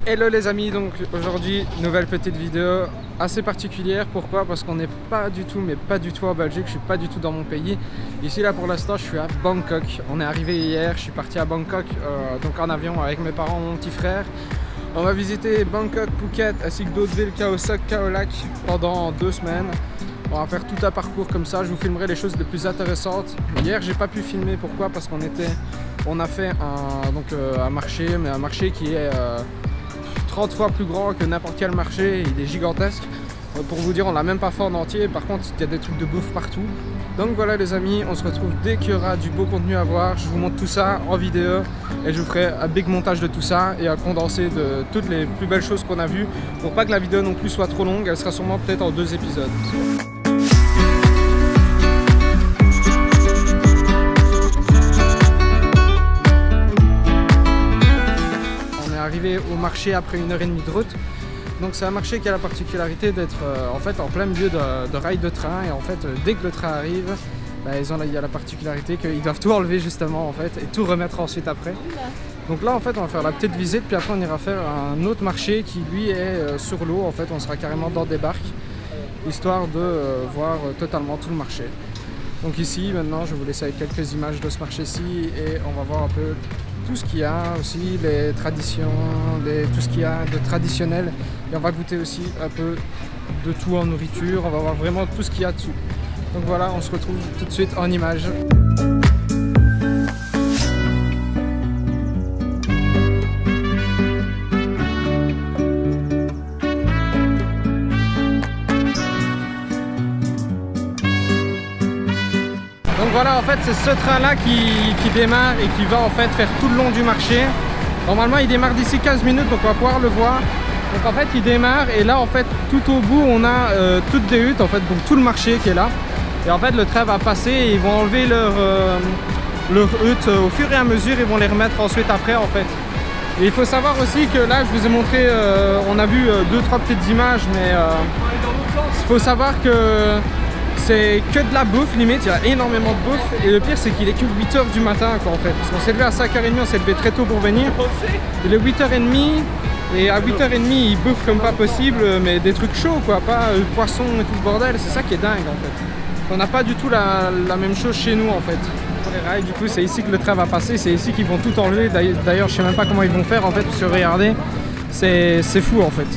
Hello les amis, donc aujourd'hui nouvelle petite vidéo assez particulière. Pourquoi? Parce qu'on n'est pas du tout, mais pas du tout en Belgique, je suis pas du tout dans mon pays. Ici là pour l'instant je suis à Bangkok. On est arrivé hier, je suis parti à Bangkok donc en avion avec mes parents et mon petit frère. On va visiter Bangkok, Phuket ainsi que d'autres villes, Khao Sok, Khao Lak pendant 2 semaines. On va faire tout un parcours comme ça, je vous filmerai les choses les plus intéressantes. Hier j'ai pas pu filmer, pourquoi? Parce on a fait un marché, mais un marché qui est 30 fois plus grand que n'importe quel marché, il est gigantesque. Pour vous dire, on l'a même pas fait en entier, par contre il y a des trucs de bouffe partout. Donc voilà les amis, on se retrouve dès qu'il y aura du beau contenu à voir. Je vous montre tout ça en vidéo et je vous ferai un big montage de tout ça et un condensé de toutes les plus belles choses qu'on a vues. Pour pas que la vidéo non plus soit trop longue, elle sera sûrement peut-être en 2 épisodes. Arrivé au marché après 1h30 de route. Donc c'est un marché qui a la particularité d'être en fait en plein milieu de rails de train, et en fait dès que le train arrive, il y a la particularité qu'ils doivent tout enlever justement en fait et tout remettre ensuite après. Donc là en fait on va faire la petite visite, puis après on ira faire un autre marché qui lui est sur l'eau. En fait on sera carrément dans des barques, histoire de voir totalement tout le marché. Donc ici maintenant je vais vous laisser avec quelques images de ce marché-ci et on va voir un peu tout ce qu'il y a aussi, les traditions, tout ce qu'il y a de traditionnel, et on va goûter aussi un peu de tout en nourriture, on va voir vraiment tout ce qu'il y a dessus. Donc voilà, on se retrouve tout de suite en images. Donc voilà, en fait c'est ce train là qui démarre et qui va en fait faire tout le long du marché. Normalement il démarre d'ici 15 minutes, donc on va pouvoir le voir. Donc en fait il démarre et là en fait tout au bout on a toutes des huttes, en fait, donc tout le marché qui est là. Et en fait le train va passer et ils vont enlever leurs huttes au fur et à mesure, ils vont les remettre ensuite après en fait. Et il faut savoir aussi que là je vous ai montré, on a vu 2-3 petites images, mais il faut savoir que c'est que de la bouffe limite, il y a énormément de bouffe, et le pire c'est qu'il est que 8h du matin quoi en fait, parce qu'on s'est levé à 5h30, on s'est levé très tôt pour venir, il est 8h30 et à 8h30 ils bouffent comme pas possible, mais des trucs chauds quoi, pas poisson et tout ce bordel, c'est ça qui est dingue en fait. On n'a pas du tout la même chose chez nous en fait. Pour les rails du coup c'est ici que le train va passer, c'est ici qu'ils vont tout enlever, d'ailleurs je sais même pas comment ils vont faire en fait, parce que regardez, c'est fou en fait.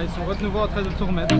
Ils sont de nouveau en train de tout remettre.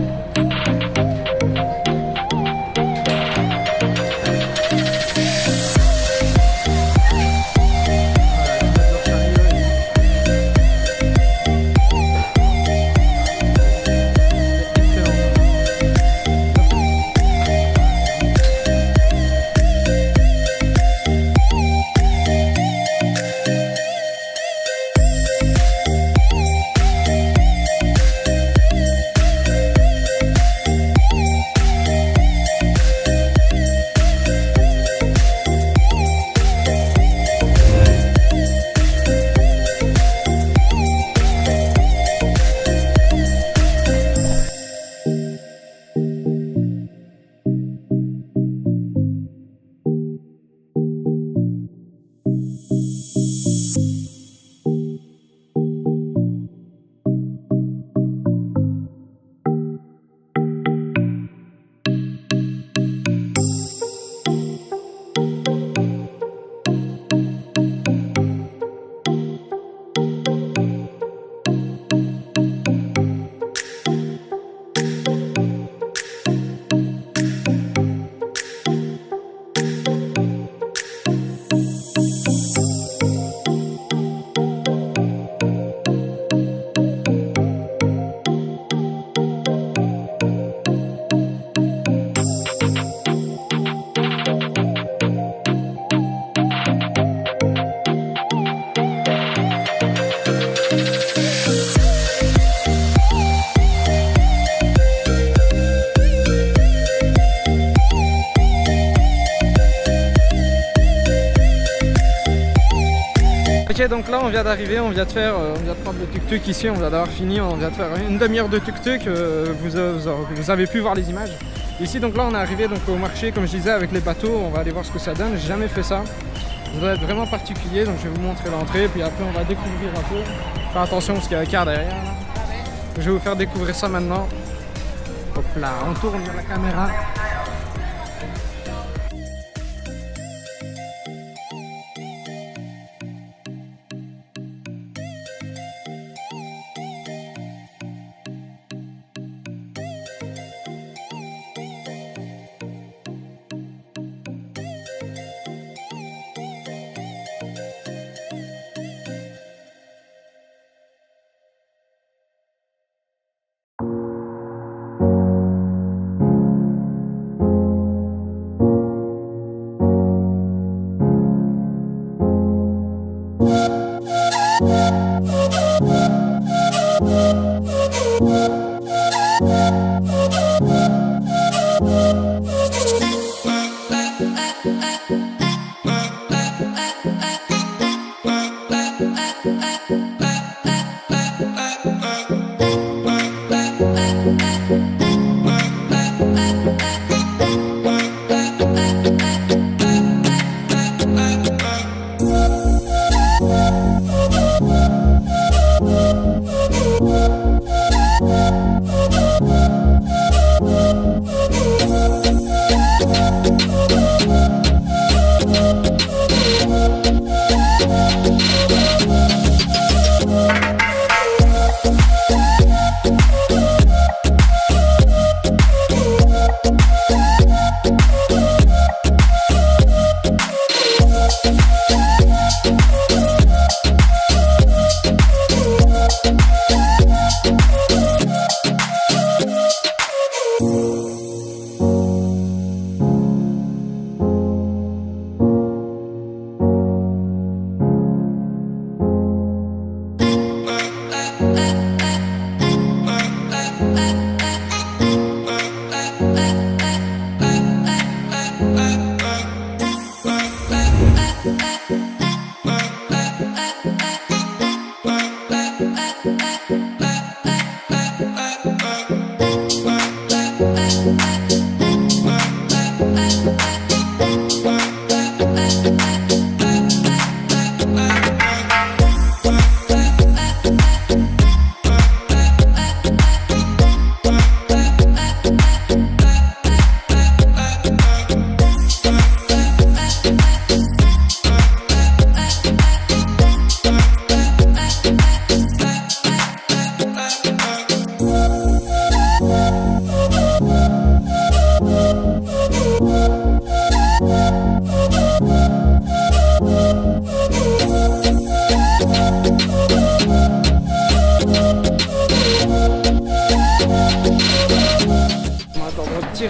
Ok, donc là on vient d'arriver, on vient de prendre le tuk-tuk ici, on vient d'avoir fini, on vient de faire une demi-heure de tuk-tuk, vous avez pu voir les images. Ici donc là on est arrivé donc, au marché comme je disais avec les bateaux, on va aller voir ce que ça donne, j'ai jamais fait ça. Ça doit être vraiment particulier, donc je vais vous montrer l'entrée, puis après on va découvrir un peu. Faites attention parce qu'il y a un car derrière. Là. Je vais vous faire découvrir ça maintenant. Hop là, on tourne la caméra.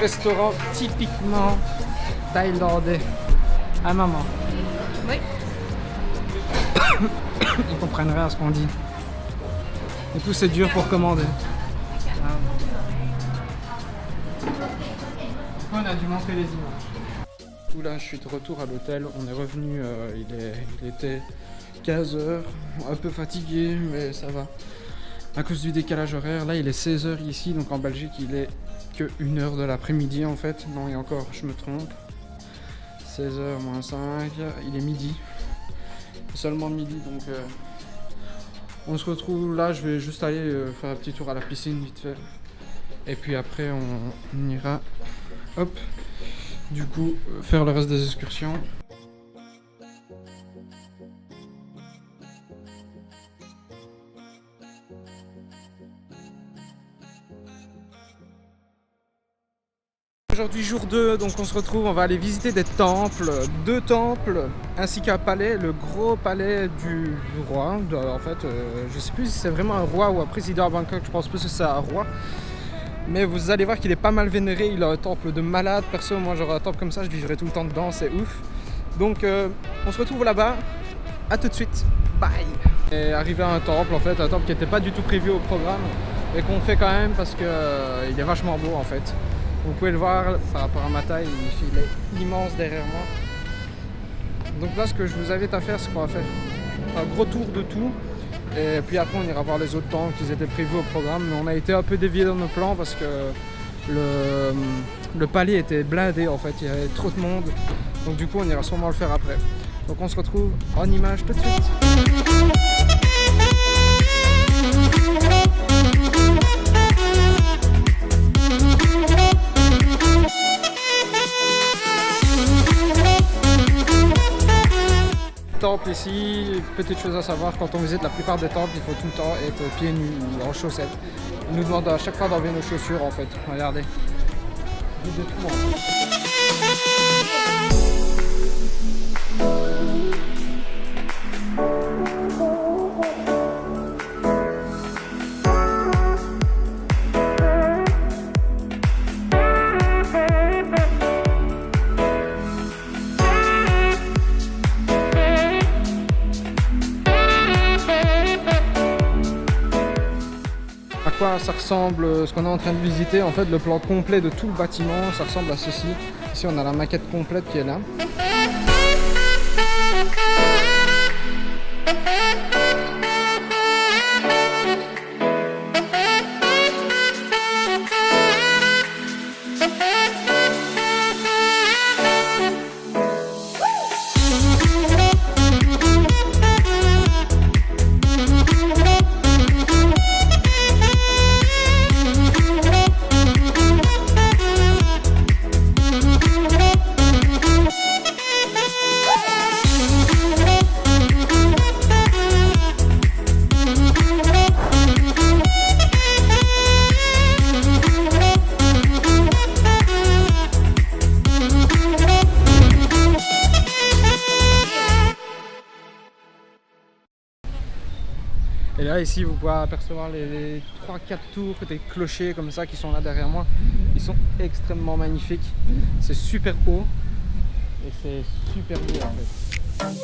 Restaurant typiquement thaïlandais à maman. Oui. Ils comprennent rien à ce qu'on dit. Et tout c'est dur pour commander. On a dû montrer les images. Là je suis de retour à l'hôtel, on est revenu, il était 15h, un peu fatigué mais ça va. À cause du décalage horaire, là il est 16h ici, donc en Belgique il est que 1h de l'après-midi en fait. Non, et encore, je me trompe. 16h moins 5, il est midi. Seulement midi, donc on se retrouve là. Je vais juste aller faire un petit tour à la piscine vite fait. Et puis après, on ira, hop, du coup, faire le reste des excursions. Aujourd'hui jour 2, donc on se retrouve, on va aller visiter des temples, 2 temples, ainsi qu'un palais, le gros palais du roi. En fait, je sais plus si c'est vraiment un roi ou un président à Bangkok, je pense plus que c'est un roi. Mais vous allez voir qu'il est pas mal vénéré, il a un temple de malade. Perso, moi j'aurais un temple comme ça, je vivrais tout le temps dedans, c'est ouf. Donc on se retrouve là-bas, à tout de suite, bye. Et arrivé à un temple en fait, un temple qui n'était pas du tout prévu au programme, et qu'on fait quand même parce que il est vachement beau en fait. Vous pouvez le voir par rapport à ma taille, il est immense derrière moi. Donc là ce que je vous invite à faire, c'est qu'on va faire un gros tour de tout. Et puis après on ira voir les autres temples qui étaient prévus au programme. Mais on a été un peu dévié dans nos plans parce que le palais était blindé en fait, il y avait trop de monde. Donc du coup on ira sûrement le faire après. Donc on se retrouve en image tout de suite. Temple ici, petite chose à savoir, quand on visite la plupart des temples, il faut tout le temps être pieds nus ou en chaussettes. Ils nous demandent à chaque fois d'enlever nos chaussures en fait. Regardez. De tout, hein. Ça ressemble, ce qu'on est en train de visiter, en fait le plan complet de tout le bâtiment, ça ressemble à ceci. Ici on a la maquette complète qui est là. Et là ici vous pouvez apercevoir les 3-4 tours des clochers comme ça qui sont là derrière moi. Ils sont extrêmement magnifiques. C'est super haut et c'est super beau en fait.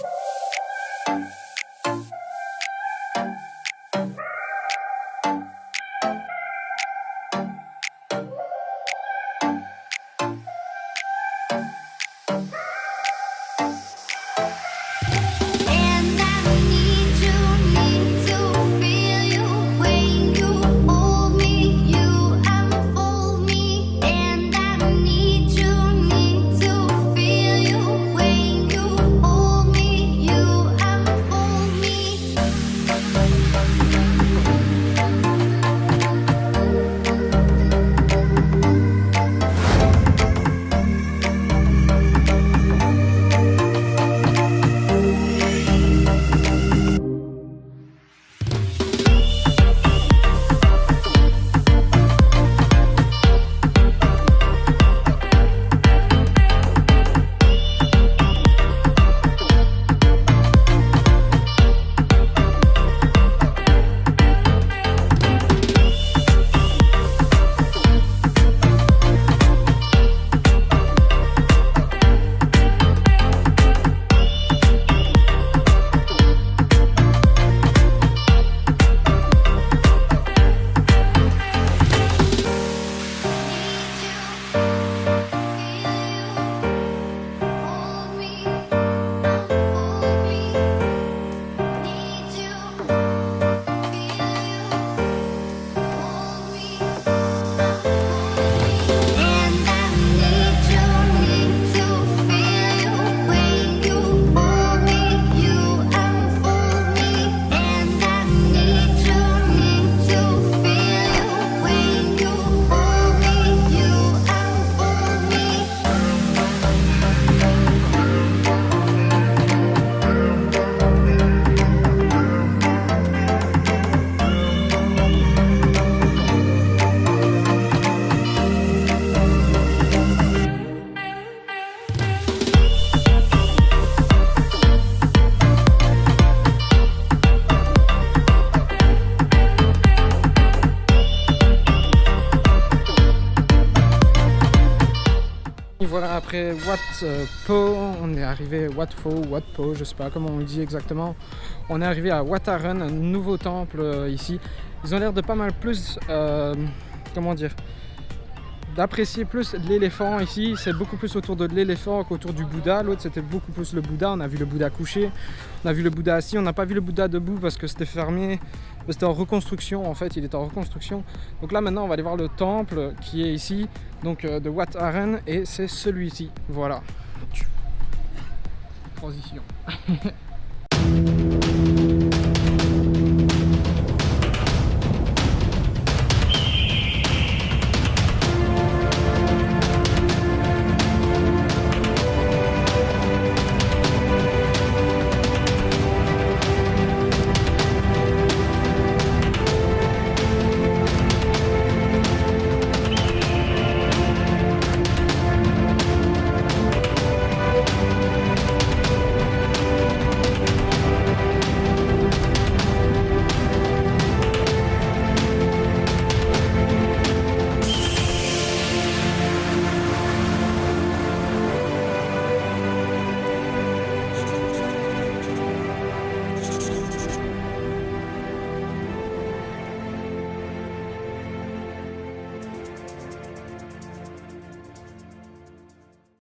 Voilà, après Wat Po, on est arrivé Wat Po, je sais pas comment on le dit exactement. On est arrivé à Wat Arun, un nouveau temple ici. Ils ont l'air de pas mal plus, comment dire, d'apprécier plus l'éléphant ici. C'est beaucoup plus autour de l'éléphant qu'autour du Bouddha. L'autre c'était beaucoup plus le Bouddha. On a vu le Bouddha couché, on a vu le Bouddha assis, on n'a pas vu le Bouddha debout parce que c'était fermé. C'était en reconstruction en fait, il était en reconstruction. Donc là maintenant on va aller voir le temple qui est ici, donc de Wat Arен, et c'est celui-ci. Voilà. Transition.